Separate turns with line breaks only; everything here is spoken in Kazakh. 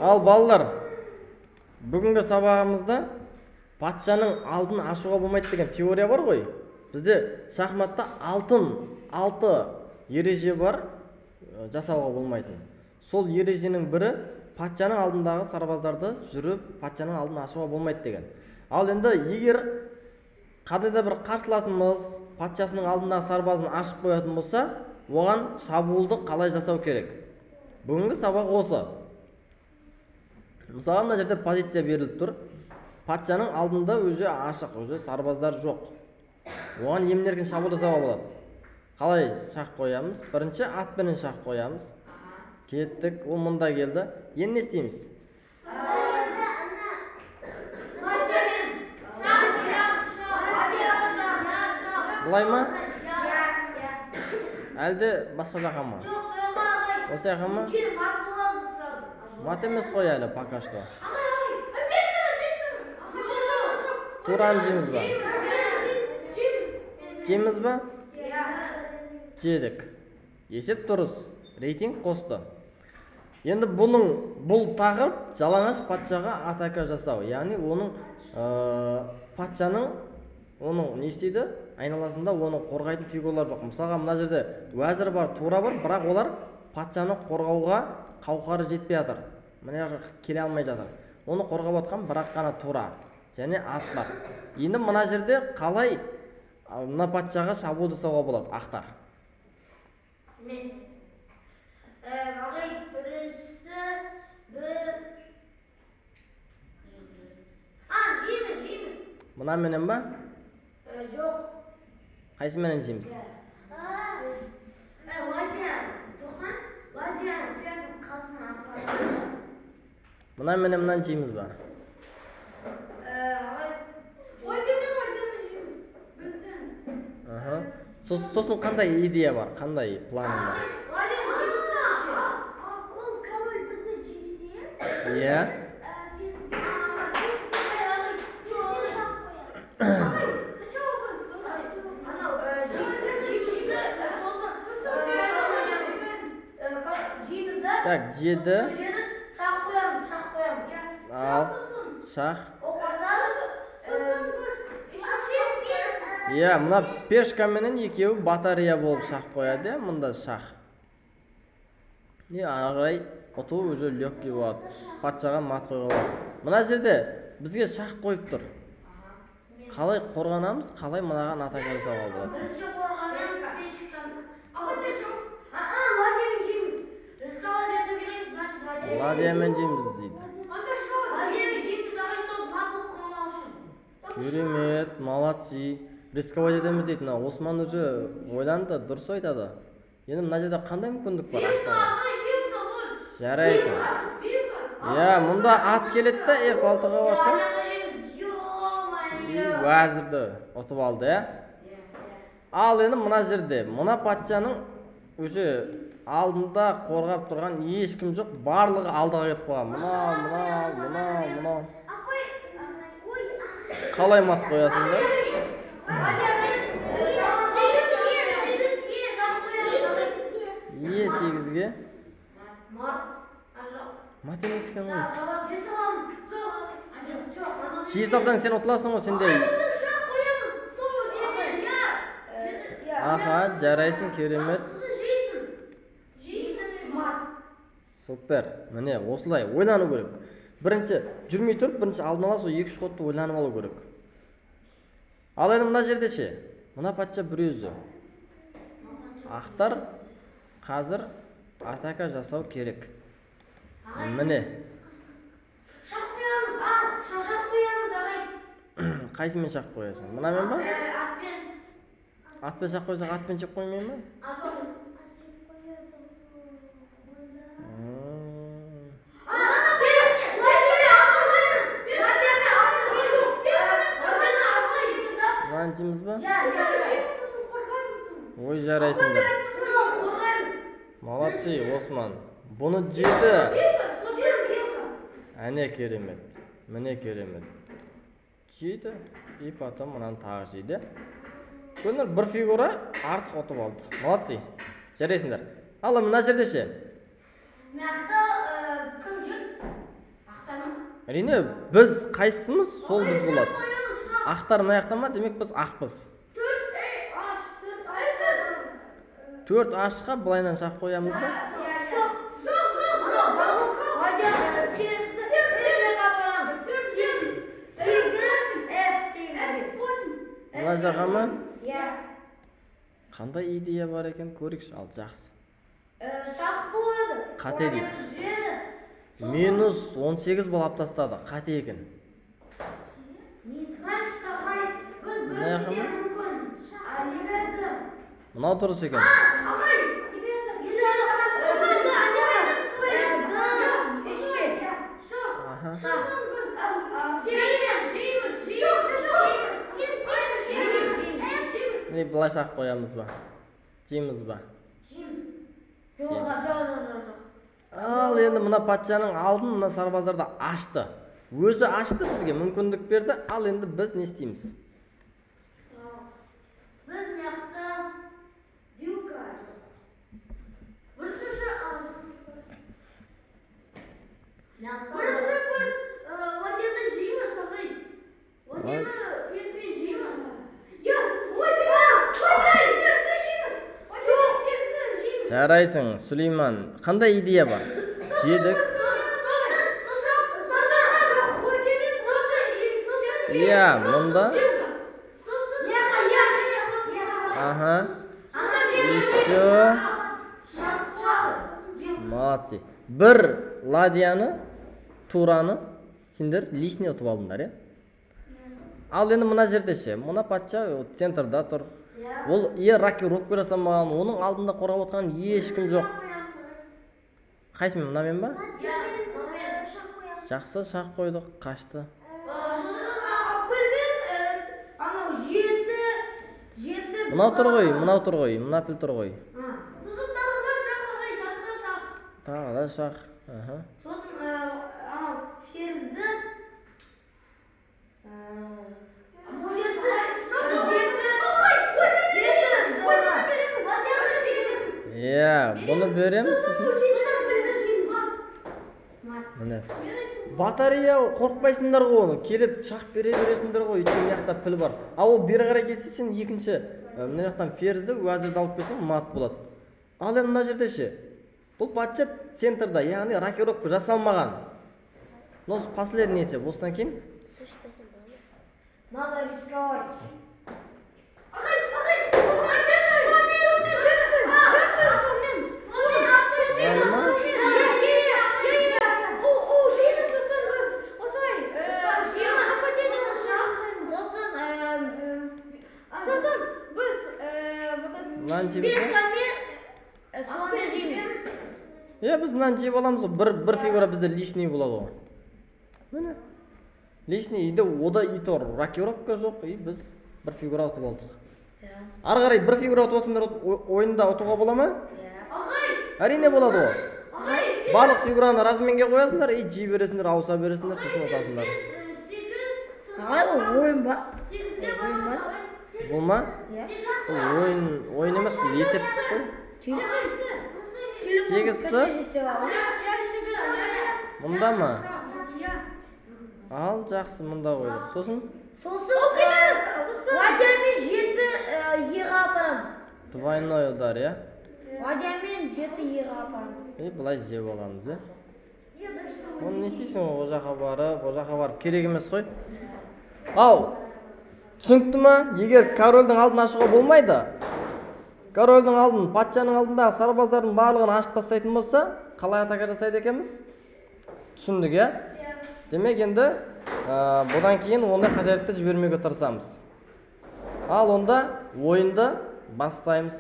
Ал балалар, бүгінгі сабағымызда патшаның алдын ашуға болмайды деген теория бар ғой. Бізде шахматта алты ереже бар, жасауға болмайтын. Сол ереженің бірі патшаның алдындағы сарбаздарды жүріп, патшаның алдын ашуға болмайды деген. Ал енді егер қандайда бір қарсыласымыз патшасының алдындағы сарбазын ашып қоятын болса, оған шабуылды қалай жасау керек? Бүгінгі сабақ осы. Мысалы, мына жерде позиция беріліп тұр. Патшаның алдында өзі ашық, өзі сарбаздар жоқ. Оған емін-еркін шабуыл жасауға болады. Қалай шақ қоямыз? Бірінші атпенен шақ қоямыз. Кеттік, ол мұнда келді. Енді не істейміз? Бұлай ма? Әлде басқа жаққа ма? Осы жаққа ма? Мат емес қой әлі, пока что. Тураны жейміз ба? Жейміз ба? Жедік. Есеп дұрыс. Рейтинг қосты. Енді бұл тақырып жалаңаш патшаға атака жасау. Яғни патшаның не істейді? Айналасында оның қорғайтын фигуралар жоқ. Мысалға, мына жерде уәзір бар, тура бар, бірақ олар патшаны қорғауға қауқары жетпей жатыр. Мына жаққа келе алмай жатыр. Оны қорғап отқан бірақ қана тура және ат бар. Енді мына жерде қалай мына патшаға шабуыл жасауға болады, ақтар?
Ағай, біріншісі біз жейміз.
Мына менен ба?
Жоқ.
Қайсы менен жейміз? Мына менен мынаны жейміз ба? Сосын қандай идея бар, қандай планың бар?
Ол король бізді жесе,
Иә. Так, жеді.
Шақ қоямыз.
Ал, шақ. Иә, мына пешка менен екеуі батарея болып шақ қояды, мұнда шақ. Ағай, ұту өзі легкий болады. Патшаға мат қойға болады. Мына жерде бізге шақ қойып тұр. Қалай қорғанамыз, қалай мынаған атака жасауға болады?
Бірінші қорғанамыз, пешіктен. Ладиямен жейміз. Рысқа ладиямен келеміз, значит ладиямен.
Ладиямен жейміз дейді.
Ладиямен жейміз, ағай, что мат болып қалмау үшін.
Керемет, молодцы. Рисковать етеміз дейді. Осман өзі ойланды, дұрыс айтады. Енді мына жерде қандай мүмкіндік бар ақтауға? Жарайсың. Иә, мұнда ат келеді да, F6-ға барсаң. Уәзірді ұтып алды, ә? Ал енді мына жерде, мына патшаның өзі алдында қорғап тұрған ешкім жоқ, барлығы алдыға кетіп қойған. Мына. Қалай мат қоясың да? Е, 8-ге? Мат емес екен ғой. Жей салсаң сен ұтыласың ғой, сенде. Аха, жарайсың, керемет. Супер. Міне, осылай ойлану керек. Бірінші жүрмей тұрып, бірінші алдын ала сол 2-3 ходты ойланып алу керек. Ал енді мына жерде ше, мына патша бір өзі. Ақтар қазір атака жасау керек. Міне.
Шақ қоямыз, ағай.
Қайсымен шақ қоясың? Мына мен ба?
Атпен.
Атпен шақ қойсақ, атпен шақ қоймайын ба? Мынаны жейміз ба? Ой, жарайсыңдар. Молодцы, Осман. Бұны жеді. Әне керемет. Міне керемет. Жейді. И потом мынаны тағы жейді. Көрдіңдер, бір фигура артық ұтып алды. Молодцы. Жарайсыңдар. Ал мына жерде ше.
Мақта кім жүр?
Әрине, біз қайсымыз, сол біз болады. Ақтар мына жақта ма? Демек біз ақпыз. 4 ашқа былайынан шақ қоямыз ба? Мына жаққа ма? Қандай идея бар екен, көрейікші. Ал, жақсы.
Шақ болады.
Қате дейді. Минус 18 болып тастады. Қате екен. Мынау дұрыс екен. Не былай шақ қоямыз ба? Жейміз ба? Ал енді мына патшаның алдын мына сарбаздарды ашты. Өзі ашты бізге, мүмкіндік берді. Ал енді біз не істейміз?
Biz meyaqda viyuka жоқ. Бірінші біз вазирді жейміз, ағай. Вазирді фесме жейміз.
Жарайсың, Сүлейман. Қандай идея бар? Жедік. Иә, мұнда. Аха. Еще. Молодцы. Бір ладияны, тураны сендер лишний ұтып алдыңдар, Ал енді мына жерде ше, мына патша центрда тұр. Ол раки рокпер жасамаған, оның алдында қорғап отқан ешкім жоқ. Қайсымен, мынамен ба? Жақсы, шақ қойдық, қашты. Мынау тұр ғой, мына піл тұр ғой. Тағы да шақ.
Сосын анау ферзді
Бұны береміз. Батарея қорқпайсыңдар ғой оны. Келіп шақ бере бересіңдер ғой. Өйткені жақта піл бар. Ал ол бері қарай келсе, сен екінші мына жақтан ферзді уәзірді алып келсең, мат болады. Ал енді мына жерде ше. Бұл патша центрда, яғни рокировка жасалмаған. Но последний есе, осыдан кейін
надо рисковать.
Біз мынаны жеп аламыз, бір фигура бізде лишний болады ғой. Міне. Лишний үйде ода итор, рокировка жоқ, біз бір фигура ұтып алдық. Ары қарай бір фигура ұтып алсаңдар ойында ұтуға бола ма? Әрине болады ғой. Барлық фигураны разменге қоясыңдар, жей бересіңдер, ауыса бересіңдер, сосын ұтасыңдар.
Ойын ба?
Бұл ма? Ойын емес, бұл есеп қой. 8-сы? Мұнда ма? Ал, жақсы, мұнда қойдық. Сосын?
Ладиямен 7 еға апарамыз.
Двойной удар,
Ладиямен 7 еға апарамыз.
Бұлай жеп аламыз, Оны не істейсің, о жаққа барып, керек емес қой. Ал, түсінікті ма? Егер корольдің алдын ашуға болмайды, корольдің алдын, патшаның алдындағы сарбаздардың барлығын ашып тастайтын болса, қалай атака жасайды екенбіз? Түсіндік, Демек енді бұдан кейін ондай қателікті жібермеуге тырысамыз. Ал онда ойынды бастаймыз.